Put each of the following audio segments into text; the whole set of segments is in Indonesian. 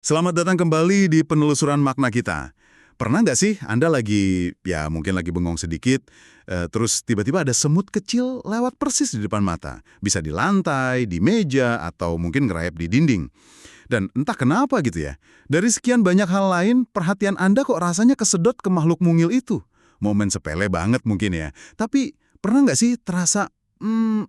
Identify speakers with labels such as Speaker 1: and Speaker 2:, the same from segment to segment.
Speaker 1: Selamat datang kembali di penelusuran makna kita. Pernah nggak sih Anda mungkin lagi bengong sedikit, terus tiba-tiba ada semut kecil lewat persis di depan mata. Bisa di lantai, di meja, atau mungkin ngerayap di dinding. Dan entah kenapa gitu ya, dari sekian banyak hal lain, perhatian Anda kok rasanya kesedot ke makhluk mungil itu. Momen sepele banget mungkin ya. Tapi pernah nggak sih terasa,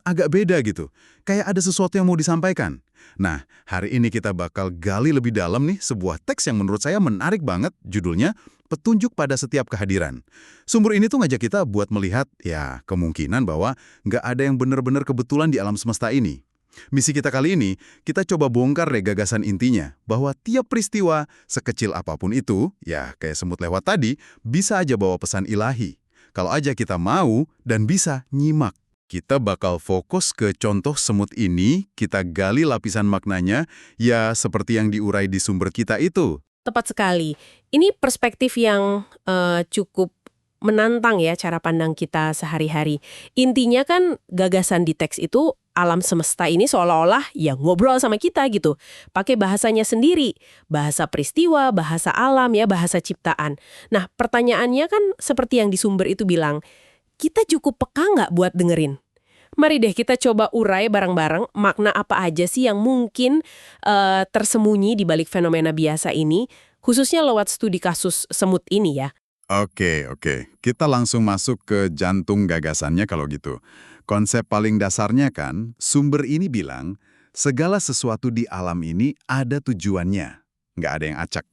Speaker 1: agak beda gitu? Kayak ada sesuatu yang mau disampaikan. Nah, hari ini kita bakal gali lebih dalam nih sebuah teks yang menurut saya menarik banget, judulnya Petunjuk pada Setiap Kehadiran. Sumber ini tuh ngajak kita buat melihat, ya, kemungkinan bahwa nggak ada yang benar-benar kebetulan di alam semesta ini. Misi kita kali ini, kita coba bongkar deh gagasan intinya, bahwa tiap peristiwa, sekecil apapun itu, ya kayak semut lewat tadi, bisa aja bawa pesan ilahi. Kalau aja kita mau dan bisa nyimak. Kita bakal fokus ke contoh semut ini, kita gali lapisan maknanya, ya seperti yang diurai di sumber kita itu.
Speaker 2: Tepat sekali. Ini perspektif yang cukup menantang ya cara pandang kita sehari-hari. Intinya kan gagasan di teks itu alam semesta ini seolah-olah ya ngobrol sama kita gitu. Pakai bahasanya sendiri. Bahasa peristiwa, bahasa alam ya, bahasa ciptaan. Nah pertanyaannya kan seperti yang di sumber itu bilang, kita cukup peka nggak buat dengerin? Mari deh kita coba urai bareng-bareng makna apa aja sih yang mungkin tersembunyi di balik fenomena biasa ini, khususnya lewat studi kasus semut ini ya.
Speaker 1: Oke. Kita langsung masuk ke jantung gagasannya kalau gitu. Konsep paling dasarnya kan, sumber ini bilang, segala sesuatu di alam ini ada tujuannya. Nggak ada yang acak.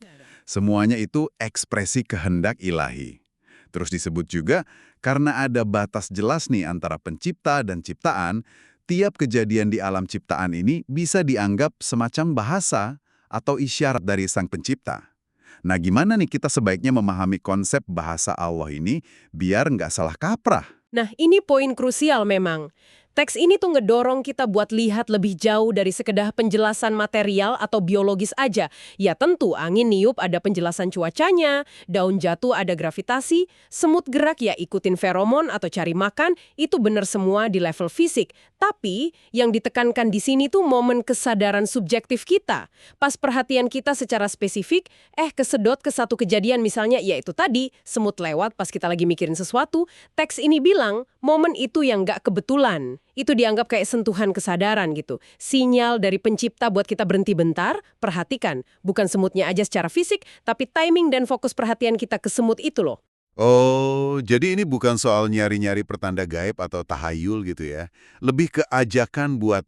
Speaker 1: Semuanya itu ekspresi kehendak ilahi. Terus disebut juga, karena ada batas jelas nih antara pencipta dan ciptaan, tiap kejadian di alam ciptaan ini bisa dianggap semacam bahasa atau isyarat dari sang pencipta. Nah, gimana nih kita sebaiknya memahami konsep bahasa Allah ini biar nggak salah kaprah?
Speaker 2: Nah, ini poin krusial memang. Teks ini tuh ngedorong kita buat lihat lebih jauh dari sekedar penjelasan material atau biologis aja. Ya tentu, angin niup ada penjelasan cuacanya, daun jatuh ada gravitasi, semut gerak ya ikutin feromon atau cari makan, itu benar semua di level fisik. Tapi, yang ditekankan di sini tuh momen kesadaran subjektif kita. Pas perhatian kita secara spesifik, kesedot ke satu kejadian misalnya, yaitu tadi, semut lewat pas kita lagi mikirin sesuatu, teks ini bilang, momen itu yang nggak kebetulan. Itu dianggap kayak sentuhan kesadaran gitu. Sinyal dari pencipta buat kita berhenti bentar, perhatikan. Bukan semutnya aja secara fisik, tapi timing dan fokus perhatian kita ke semut itu loh.
Speaker 1: Oh, jadi ini bukan soal nyari-nyari pertanda gaib atau tahayul gitu ya. Lebih ke ajakan buat,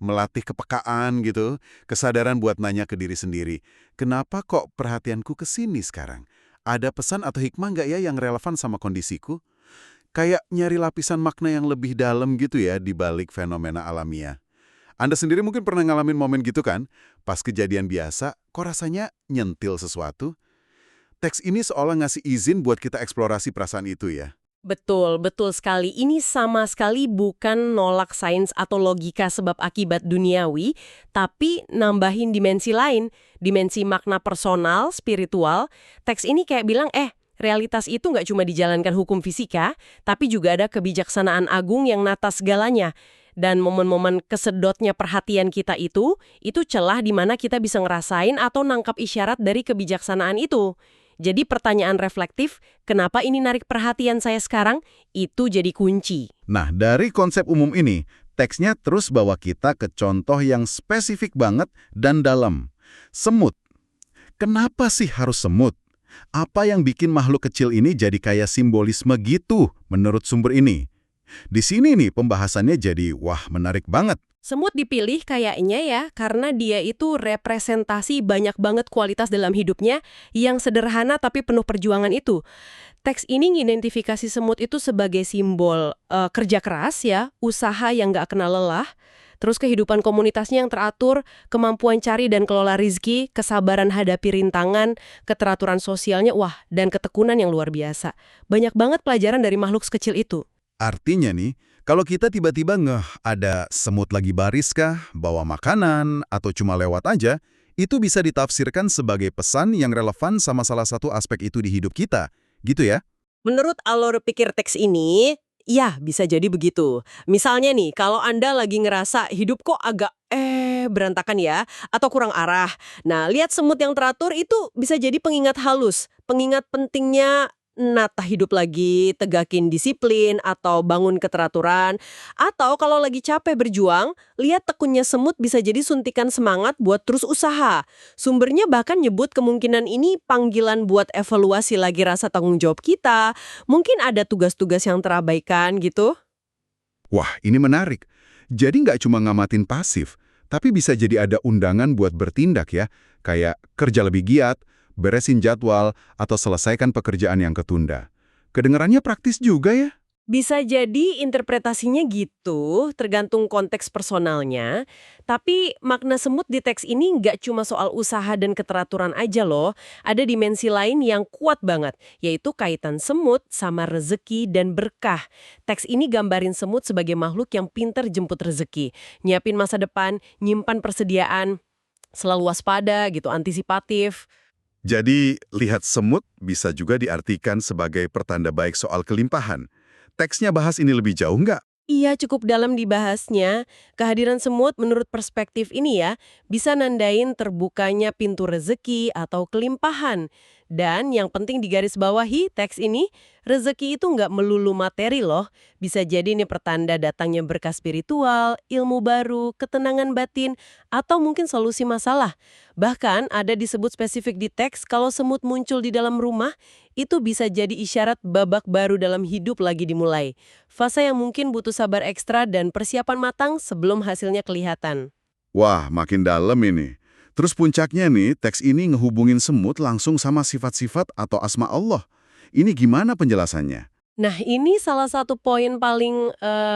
Speaker 1: melatih kepekaan gitu, kesadaran buat nanya ke diri sendiri. Kenapa kok perhatianku ke sini sekarang? Ada pesan atau hikmah nggak ya yang relevan sama kondisiku? Kayak nyari lapisan makna yang lebih dalam gitu ya di balik fenomena alamiah. Anda sendiri mungkin pernah ngalamin momen gitu kan? Pas kejadian biasa, kok rasanya nyentil sesuatu? Teks ini seolah ngasih izin buat kita eksplorasi perasaan itu ya.
Speaker 2: Betul, betul sekali. Ini sama sekali bukan nolak sains atau logika sebab akibat duniawi, tapi nambahin dimensi lain, dimensi makna personal, spiritual. Teks ini kayak bilang, realitas itu nggak cuma dijalankan hukum fisika, tapi juga ada kebijaksanaan agung yang nata segalanya. Dan momen-momen kesedotnya perhatian kita itu celah di mana kita bisa ngerasain atau nangkap isyarat dari kebijaksanaan itu. Jadi pertanyaan reflektif, kenapa ini narik perhatian saya sekarang, itu jadi kunci.
Speaker 1: Nah, dari konsep umum ini, teksnya terus bawa kita ke contoh yang spesifik banget dan dalam. Semut. Kenapa sih harus semut? Apa yang bikin makhluk kecil ini jadi kayak simbolisme gitu menurut sumber ini? Di sini nih pembahasannya jadi menarik banget.
Speaker 2: Semut dipilih kayaknya ya, karena dia itu representasi banyak banget kualitas dalam hidupnya yang sederhana tapi penuh perjuangan itu. Teks ini ngidentifikasi semut itu sebagai simbol kerja keras ya, usaha yang nggak kenal lelah, terus kehidupan komunitasnya yang teratur, kemampuan cari dan kelola rizki, kesabaran hadapi rintangan, keteraturan sosialnya, dan ketekunan yang luar biasa. Banyak banget pelajaran dari makhluk sekecil itu.
Speaker 1: Artinya nih, kalau kita tiba-tiba ada semut lagi baris kah, bawa makanan, atau cuma lewat aja, itu bisa ditafsirkan sebagai pesan yang relevan sama salah satu aspek itu di hidup kita. Gitu ya?
Speaker 2: Menurut alur pikir teks ini, ya bisa jadi begitu. Misalnya nih, kalau Anda lagi ngerasa hidup kok agak berantakan ya, atau kurang arah. Nah, lihat semut yang teratur itu bisa jadi pengingat halus, pengingat pentingnya nata hidup lagi, tegakin disiplin, atau bangun keteraturan. Atau kalau lagi capek berjuang, lihat tekunnya semut bisa jadi suntikan semangat buat terus usaha. Sumbernya bahkan nyebut kemungkinan ini panggilan buat evaluasi lagi rasa tanggung jawab kita. Mungkin ada tugas-tugas yang terabaikan gitu.
Speaker 1: Wah, ini menarik. Jadi nggak cuma ngamatin pasif, tapi bisa jadi ada undangan buat bertindak ya, kayak kerja lebih giat, beresin jadwal, atau selesaikan pekerjaan yang ketunda. Kedengarannya praktis juga ya?
Speaker 2: Bisa jadi interpretasinya gitu, tergantung konteks personalnya. Tapi makna semut di teks ini nggak cuma soal usaha dan keteraturan aja loh. Ada dimensi lain yang kuat banget, yaitu kaitan semut sama rezeki dan berkah. Teks ini gambarin semut sebagai makhluk yang pinter jemput rezeki, nyiapin masa depan, nyimpan persediaan, selalu waspada gitu, antisipatif.
Speaker 1: Jadi, lihat semut bisa juga diartikan sebagai pertanda baik soal kelimpahan. Teksnya bahas ini lebih jauh nggak?
Speaker 2: Iya, cukup dalam dibahasnya. Kehadiran semut menurut perspektif ini ya, bisa nandain terbukanya pintu rezeki atau kelimpahan. Dan yang penting digarisbawahi teks ini, rezeki itu nggak melulu materi loh. Bisa jadi ini pertanda datangnya berkah spiritual, ilmu baru, ketenangan batin, atau mungkin solusi masalah. Bahkan ada disebut spesifik di teks kalau semut muncul di dalam rumah, itu bisa jadi isyarat babak baru dalam hidup lagi dimulai. Fase yang mungkin butuh sabar ekstra dan persiapan matang sebelum hasilnya kelihatan.
Speaker 1: Wah, makin dalam ini. Terus puncaknya nih, teks ini ngehubungin semut langsung sama sifat-sifat atau asma Allah. Ini gimana penjelasannya?
Speaker 2: Nah, ini salah satu poin paling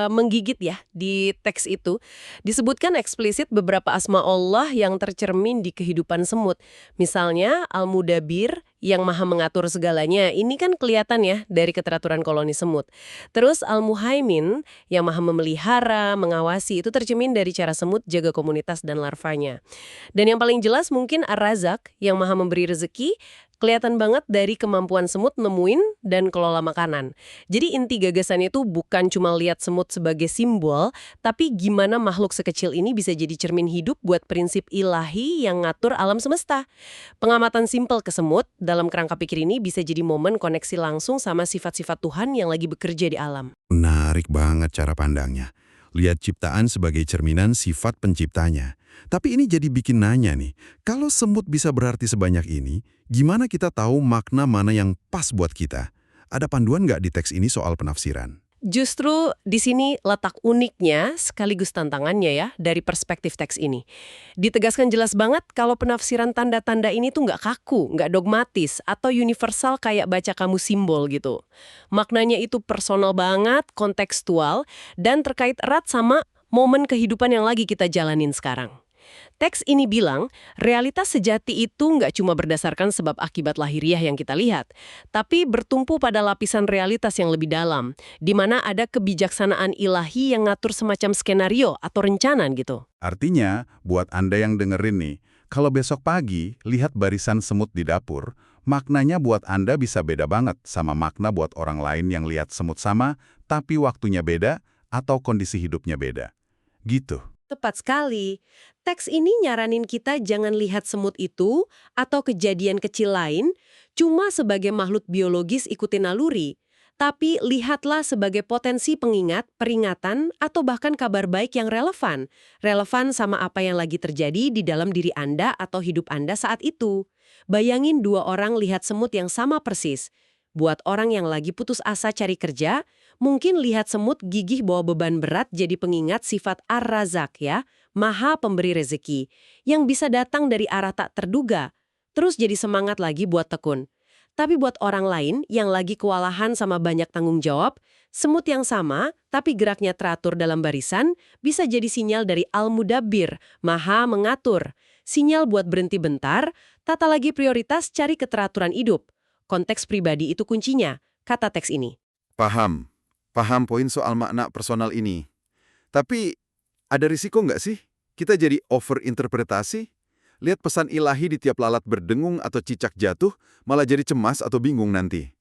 Speaker 2: menggigit ya di teks itu. Disebutkan eksplisit beberapa asma Allah yang tercermin di kehidupan semut. Misalnya, Al-Mudabbir yang maha mengatur segalanya. Ini kan kelihatan ya dari keteraturan koloni semut. Terus Al-Muhaimin yang maha memelihara, mengawasi, itu tercermin dari cara semut jaga komunitas dan larvanya. Dan yang paling jelas mungkin Ar-Razak yang maha memberi rezeki, kelihatan banget dari kemampuan semut nemuin dan kelola makanan. Jadi inti gagasannya itu bukan cuma lihat semut sebagai simbol, tapi gimana makhluk sekecil ini bisa jadi cermin hidup buat prinsip ilahi yang ngatur alam semesta. Pengamatan simpel ke semut dalam kerangka pikir ini bisa jadi momen koneksi langsung sama sifat-sifat Tuhan yang lagi bekerja di alam.
Speaker 3: Menarik banget cara pandangnya. Lihat ciptaan sebagai cerminan sifat penciptanya. Tapi ini jadi bikin nanya nih, kalau semut bisa berarti sebanyak ini, gimana kita tahu makna mana yang pas buat kita? Ada panduan nggak di teks ini soal penafsiran?
Speaker 2: Justru di sini letak uniknya sekaligus tantangannya ya dari perspektif teks ini. Ditegaskan jelas banget kalau penafsiran tanda-tanda ini tuh nggak kaku, nggak dogmatis, atau universal kayak baca kamu simbol gitu. Maknanya itu personal banget, kontekstual, dan terkait erat sama momen kehidupan yang lagi kita jalanin sekarang. Teks ini bilang, realitas sejati itu nggak cuma berdasarkan sebab akibat lahiriah yang kita lihat, tapi bertumpu pada lapisan realitas yang lebih dalam, di mana ada kebijaksanaan ilahi yang ngatur semacam skenario atau rencana gitu.
Speaker 1: Artinya, buat Anda yang dengerin nih, kalau besok pagi lihat barisan semut di dapur, maknanya buat Anda bisa beda banget sama makna buat orang lain yang lihat semut sama, tapi waktunya beda atau kondisi hidupnya beda. Gitu.
Speaker 2: Tepat sekali. Teks ini nyaranin kita jangan lihat semut itu atau kejadian kecil lain cuma sebagai makhluk biologis ikuti naluri, tapi lihatlah sebagai potensi pengingat, peringatan, atau bahkan kabar baik yang relevan. Relevan sama apa yang lagi terjadi di dalam diri Anda atau hidup Anda saat itu. Bayangin dua orang lihat semut yang sama persis. Buat orang yang lagi putus asa cari kerja, mungkin lihat semut gigih bawa beban berat jadi pengingat sifat Ar-Razak ya, maha pemberi rezeki, yang bisa datang dari arah tak terduga, terus jadi semangat lagi buat tekun. Tapi buat orang lain yang lagi kewalahan sama banyak tanggung jawab, semut yang sama tapi geraknya teratur dalam barisan bisa jadi sinyal dari Al-Mudabbir, maha mengatur. Sinyal buat berhenti bentar, tata lagi prioritas cari keteraturan hidup. Konteks pribadi itu kuncinya, kata teks ini.
Speaker 4: Paham poin soal makna personal ini. Tapi ada risiko nggak sih kita jadi overinterpretasi? Lihat pesan ilahi di tiap lalat berdengung atau cicak jatuh, malah jadi cemas atau bingung nanti.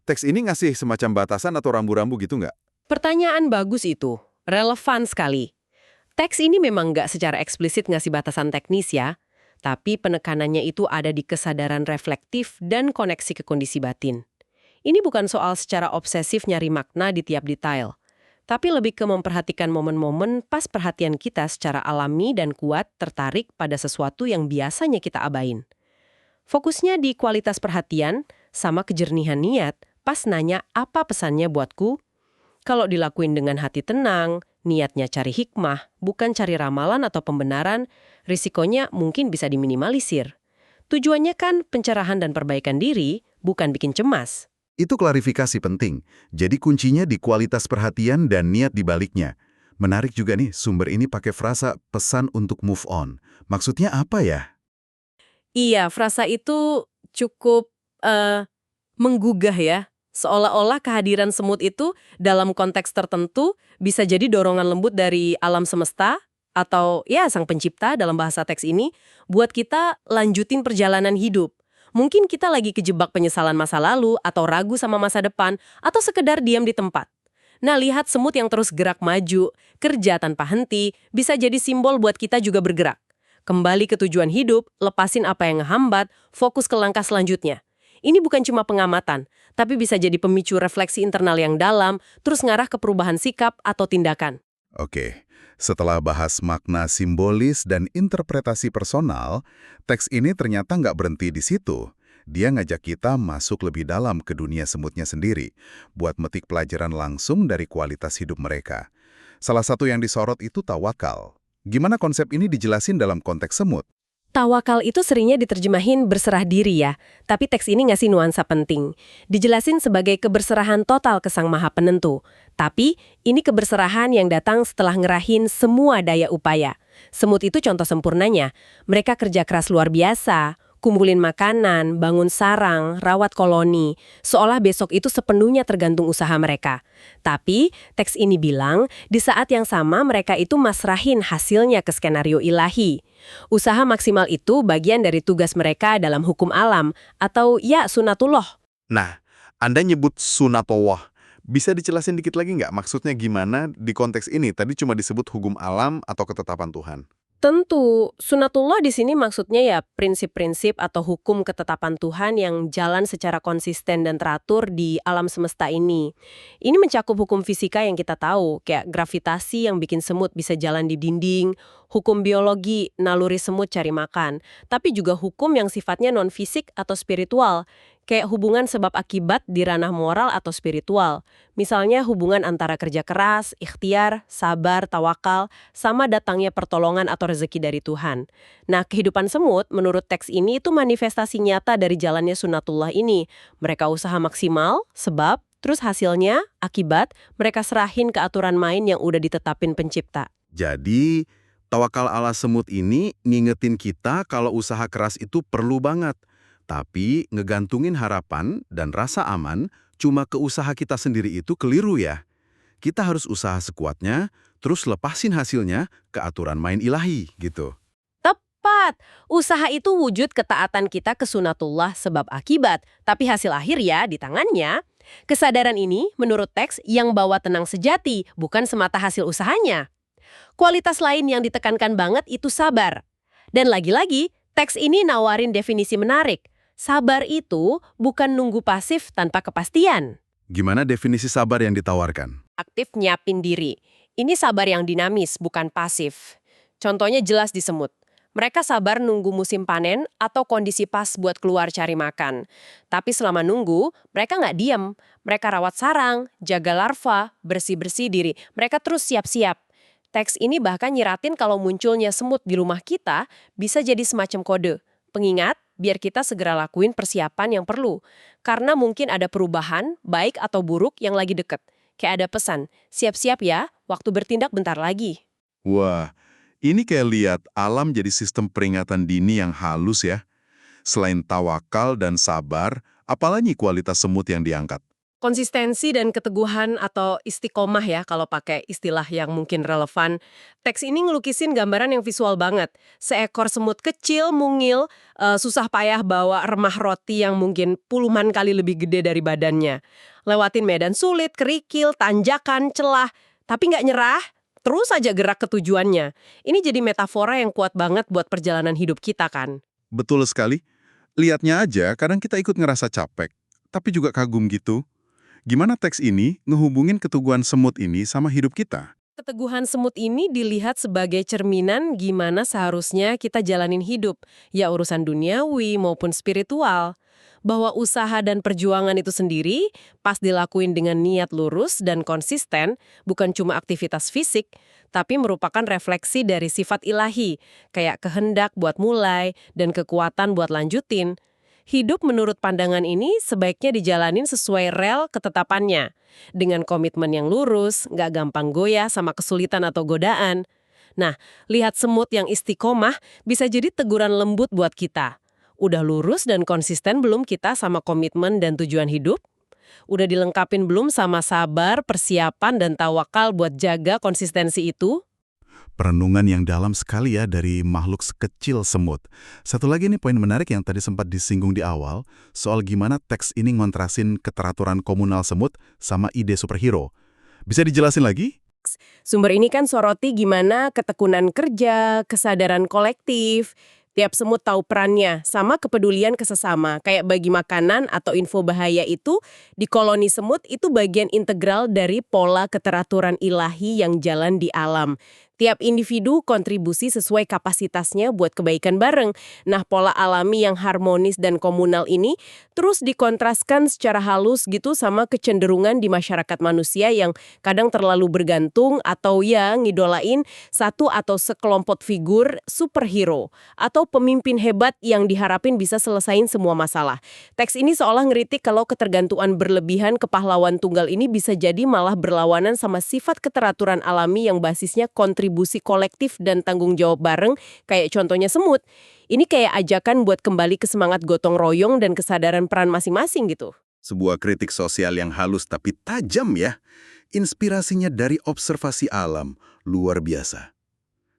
Speaker 4: Teks ini ngasih semacam batasan atau rambu-rambu gitu nggak?
Speaker 2: Pertanyaan bagus itu, relevan sekali. Teks ini memang nggak secara eksplisit ngasih batasan teknis ya, tapi penekanannya itu ada di kesadaran reflektif dan koneksi ke kondisi batin. Ini bukan soal secara obsesif nyari makna di tiap detail, tapi lebih ke memperhatikan momen-momen pas perhatian kita secara alami dan kuat tertarik pada sesuatu yang biasanya kita abain. Fokusnya di kualitas perhatian sama kejernihan niat pas nanya apa pesannya buatku. Kalau dilakuin dengan hati tenang, niatnya cari hikmah, bukan cari ramalan atau pembenaran, risikonya mungkin bisa diminimalisir. Tujuannya kan pencerahan dan perbaikan diri, bukan bikin cemas.
Speaker 1: Itu klarifikasi penting. Jadi kuncinya di kualitas perhatian dan niat di baliknya. Menarik juga nih, sumber ini pakai frasa pesan untuk move on. Maksudnya apa ya?
Speaker 2: Iya, frasa itu cukup menggugah ya. Seolah-olah kehadiran semut itu dalam konteks tertentu bisa jadi dorongan lembut dari alam semesta atau ya sang pencipta dalam bahasa teks ini buat kita lanjutin perjalanan hidup. Mungkin kita lagi kejebak penyesalan masa lalu atau ragu sama masa depan atau sekedar diam di tempat. Nah, lihat semut yang terus gerak maju, kerja tanpa henti, bisa jadi simbol buat kita juga bergerak. Kembali ke tujuan hidup, lepasin apa yang ngehambat, fokus ke langkah selanjutnya. Ini bukan cuma pengamatan, tapi bisa jadi pemicu refleksi internal yang dalam, terus ngarah ke perubahan sikap atau tindakan.
Speaker 1: Oke, setelah bahas makna simbolis dan interpretasi personal, teks ini ternyata nggak berhenti di situ. Dia ngajak kita masuk lebih dalam ke dunia semutnya sendiri, buat metik pelajaran langsung dari kualitas hidup mereka. Salah satu yang disorot itu tawakal. Gimana konsep ini dijelasin dalam konteks semut?
Speaker 2: Tawakal itu seringnya diterjemahin berserah diri ya, tapi teks ini ngasih nuansa penting. Dijelasin sebagai keberserahan total ke Sang Maha Penentu. Tapi, ini keberserahan yang datang setelah ngerahin semua daya upaya. Semut itu contoh sempurnanya. Mereka kerja keras luar biasa, kumpulin makanan, bangun sarang, rawat koloni, seolah besok itu sepenuhnya tergantung usaha mereka. Tapi, teks ini bilang, di saat yang sama mereka itu masrahin hasilnya ke skenario ilahi. Usaha maksimal itu bagian dari tugas mereka dalam hukum alam, atau ya sunatullah.
Speaker 4: Nah, Anda nyebut sunatullah. Bisa dijelasin dikit lagi nggak maksudnya gimana di konteks ini? Tadi cuma disebut hukum alam atau ketetapan Tuhan.
Speaker 2: Tentu, sunatullah di sini maksudnya ya prinsip-prinsip atau hukum ketetapan Tuhan yang jalan secara konsisten dan teratur di alam semesta ini. Ini mencakup hukum fisika yang kita tahu, kayak gravitasi yang bikin semut bisa jalan di dinding, hukum biologi, naluri semut cari makan, tapi juga hukum yang sifatnya non-fisik atau spiritual, kayak hubungan sebab akibat di ranah moral atau spiritual. Misalnya hubungan antara kerja keras, ikhtiar, sabar, tawakal, sama datangnya pertolongan atau rezeki dari Tuhan. Nah, kehidupan semut menurut teks ini itu manifestasi nyata dari jalannya sunatullah ini. Mereka usaha maksimal, sebab, terus hasilnya, akibat, mereka serahin ke aturan main yang udah ditetapin pencipta.
Speaker 1: Jadi, tawakal ala semut ini ngingetin kita kalau usaha keras itu perlu banget. Tapi ngegantungin harapan dan rasa aman cuma ke usaha kita sendiri itu keliru ya. Kita harus usaha sekuatnya, terus lepasin hasilnya ke aturan main ilahi gitu.
Speaker 2: Tepat! Usaha itu wujud ketaatan kita ke sunatullah sebab akibat, tapi hasil akhir ya di tangannya. Kesadaran ini, menurut teks, yang bawa tenang sejati, bukan semata hasil usahanya. Kualitas lain yang ditekankan banget itu sabar. Dan lagi-lagi, teks ini nawarin definisi menarik. Sabar itu bukan nunggu pasif tanpa kepastian.
Speaker 1: Gimana definisi sabar yang ditawarkan?
Speaker 2: Aktif nyiapin diri. Ini sabar yang dinamis, bukan pasif. Contohnya jelas di semut. Mereka sabar nunggu musim panen atau kondisi pas buat keluar cari makan. Tapi selama nunggu, mereka nggak diam. Mereka rawat sarang, jaga larva, bersih-bersih diri. Mereka terus siap-siap. Teks ini bahkan nyiratin kalau munculnya semut di rumah kita bisa jadi semacam kode. Pengingat, biar kita segera lakuin persiapan yang perlu. Karena mungkin ada perubahan, baik atau buruk yang lagi deket. Kayak ada pesan, siap-siap ya, waktu bertindak bentar lagi.
Speaker 1: Wah, ini kayak lihat alam jadi sistem peringatan dini yang halus ya. Selain tawakal dan sabar, apalagi kualitas semut yang diangkat?
Speaker 2: Konsistensi dan keteguhan atau istiqomah ya kalau pakai istilah yang mungkin relevan. Teks ini ngelukisin gambaran yang visual banget. Seekor semut kecil, mungil, susah payah bawa remah roti yang mungkin puluhan kali lebih gede dari badannya. Lewatin medan sulit, kerikil, tanjakan, celah, tapi nggak nyerah. terus aja gerak ke tujuannya. Ini jadi metafora yang kuat banget buat perjalanan hidup kita kan.
Speaker 1: Betul sekali. Lihatnya aja, kadang kita ikut ngerasa capek, tapi juga kagum gitu. Gimana teks ini ngehubungin keteguhan semut ini sama hidup kita?
Speaker 2: Keteguhan semut ini dilihat sebagai cerminan gimana seharusnya kita jalanin hidup, ya urusan duniawi maupun spiritual. Bahwa usaha dan perjuangan itu sendiri pas dilakuin dengan niat lurus dan konsisten, bukan cuma aktivitas fisik, tapi merupakan refleksi dari sifat ilahi, kayak kehendak buat mulai dan kekuatan buat lanjutin. Hidup menurut pandangan ini sebaiknya dijalanin sesuai rel ketetapannya, dengan komitmen yang lurus, nggak gampang goyah sama kesulitan atau godaan. Nah, lihat semut yang istiqomah bisa jadi teguran lembut buat kita. Udah lurus dan konsisten belum kita sama komitmen dan tujuan hidup? Udah dilengkapin belum sama sabar, persiapan, dan tawakal buat jaga konsistensi itu?
Speaker 1: Perenungan yang dalam sekali ya dari makhluk sekecil semut. Satu lagi nih poin menarik yang tadi sempat disinggung di awal, soal gimana teks ini ngontrasin keteraturan komunal semut sama ide superhero. Bisa dijelasin lagi?
Speaker 2: Sumber ini kan soroti gimana ketekunan kerja, kesadaran kolektif, tiap semut tahu perannya, sama kepedulian ke sesama. Kayak bagi makanan atau info bahaya itu, di koloni semut itu bagian integral dari pola keteraturan ilahi yang jalan di alam. Tiap individu kontribusi sesuai kapasitasnya buat kebaikan bareng. Nah, pola alami yang harmonis dan komunal ini terus dikontraskan secara halus gitu sama kecenderungan di masyarakat manusia yang kadang terlalu bergantung atau ya ngidolain satu atau sekelompok figur superhero atau pemimpin hebat yang diharapin bisa selesain semua masalah. Teks ini seolah ngeritik kalau ketergantungan berlebihan ke pahlawan tunggal ini bisa jadi malah berlawanan sama sifat keteraturan alami yang basisnya kontribusi kolektif dan tanggung jawab bareng, kayak contohnya semut. Ini kayak ajakan buat kembali ke semangat gotong royong dan kesadaran peran masing-masing gitu.
Speaker 1: Sebuah kritik sosial yang halus tapi tajam ya. Inspirasinya dari observasi alam, luar biasa.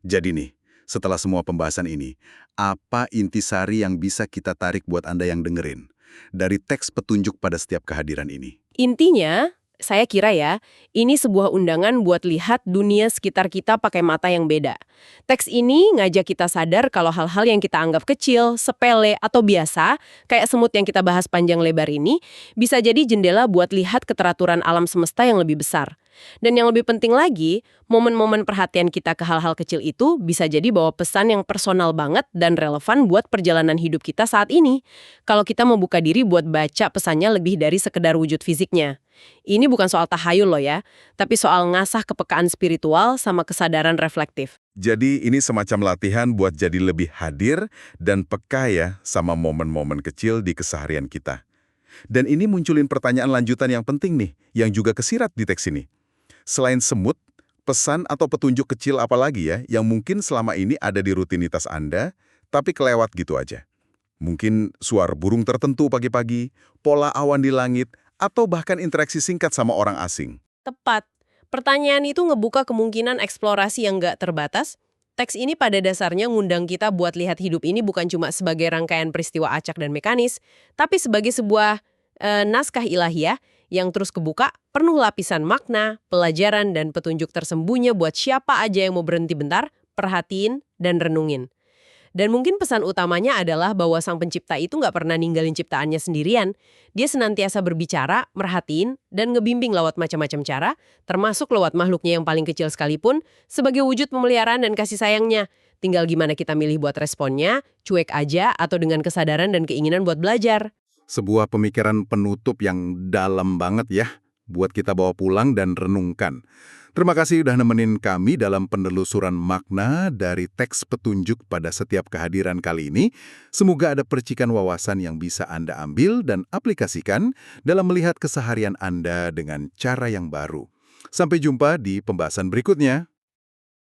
Speaker 1: Jadi nih, setelah semua pembahasan ini, apa intisari yang bisa kita tarik buat Anda yang dengerin dari teks petunjuk pada setiap kehadiran ini?
Speaker 2: Intinya, saya kira ya, ini sebuah undangan buat lihat dunia sekitar kita pakai mata yang beda. Teks ini ngajak kita sadar kalau hal-hal yang kita anggap kecil, sepele, atau biasa, kayak semut yang kita bahas panjang lebar ini, bisa jadi jendela buat lihat keteraturan alam semesta yang lebih besar. Dan yang lebih penting lagi, momen-momen perhatian kita ke hal-hal kecil itu bisa jadi bawa pesan yang personal banget dan relevan buat perjalanan hidup kita saat ini. Kalau kita membuka diri buat baca pesannya lebih dari sekedar wujud fisiknya. Ini bukan soal tahayul loh ya, tapi soal ngasah kepekaan spiritual sama kesadaran reflektif.
Speaker 1: Jadi ini semacam latihan buat jadi lebih hadir dan peka ya sama momen-momen kecil di keseharian kita. Dan ini munculin pertanyaan lanjutan yang penting nih, yang juga kesirat di teks ini. Selain semut, pesan atau petunjuk kecil apa lagi ya yang mungkin selama ini ada di rutinitas Anda, tapi kelewat gitu aja. Mungkin suara burung tertentu pagi-pagi, pola awan di langit, atau bahkan interaksi singkat sama orang asing.
Speaker 2: Tepat. Pertanyaan itu ngebuka kemungkinan eksplorasi yang nggak terbatas. Teks ini pada dasarnya ngundang kita buat lihat hidup ini bukan cuma sebagai rangkaian peristiwa acak dan mekanis, tapi sebagai sebuah naskah ilahiyah yang terus kebuka, penuh lapisan makna, pelajaran, dan petunjuk tersembunyi buat siapa aja yang mau berhenti bentar, perhatiin, dan renungin. Dan mungkin pesan utamanya adalah bahwa sang pencipta itu nggak pernah ninggalin ciptaannya sendirian. Dia senantiasa berbicara, merhatiin, dan ngebimbing lewat macam-macam cara, termasuk lewat makhluknya yang paling kecil sekalipun, sebagai wujud pemeliharaan dan kasih sayangnya. Tinggal gimana kita milih buat responnya, cuek aja, atau dengan kesadaran dan keinginan buat belajar.
Speaker 4: Sebuah pemikiran penutup yang dalam banget ya, buat kita bawa pulang dan renungkan. Terima kasih udah nemenin kami dalam penelusuran makna dari teks petunjuk pada setiap kehadiran kali ini. Semoga ada percikan wawasan yang bisa Anda ambil dan aplikasikan dalam melihat keseharian Anda dengan cara yang baru. Sampai jumpa di pembahasan berikutnya.